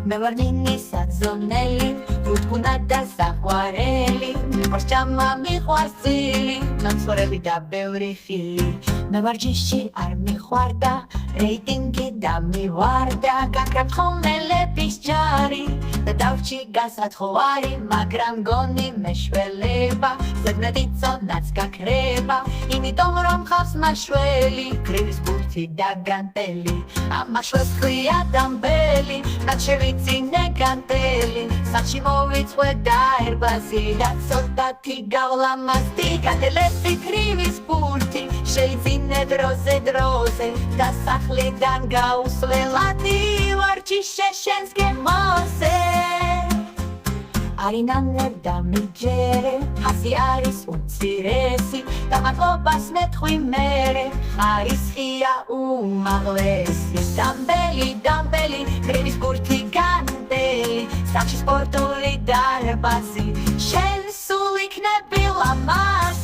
მე ვარ ნინი საძონელი უთქუნა და საყვარელი მიყვარს ჭამა მიყვარს ძილი ნაცვლები და ბევრი ხილი მე ვარ ჯიში არ მიყვარდა რეიტინგი და მივარდა გაქრებ ხომელების ჯარი და დავჭი გასათხოვარი მაგრამ გონი მეშველება ზედმეტი წონაც გაქრება იმიტომ რომ ხავს მაშველი კრივის ბურთი და განტელი ამაშველს ქვია დამბელი რაც შევიწინე განტელი სახში მოვიწვე დაერბაზი და ცოტათი გავლამაზდი განტელები კრივის ბურთი შეიძინე დროზე დროზე და სახლიდან გაუსვლელადი ვარჯი შეშენს გემოზე არინანე და მიჯერე ასი არის უცირესი და მადლობას მეთხვი მერე ხარისხია უმაღლესი დამბელი კრივის ბურთი განტელი სახში სპორტული დარბაზი შენ სულ იქნები ლამაზი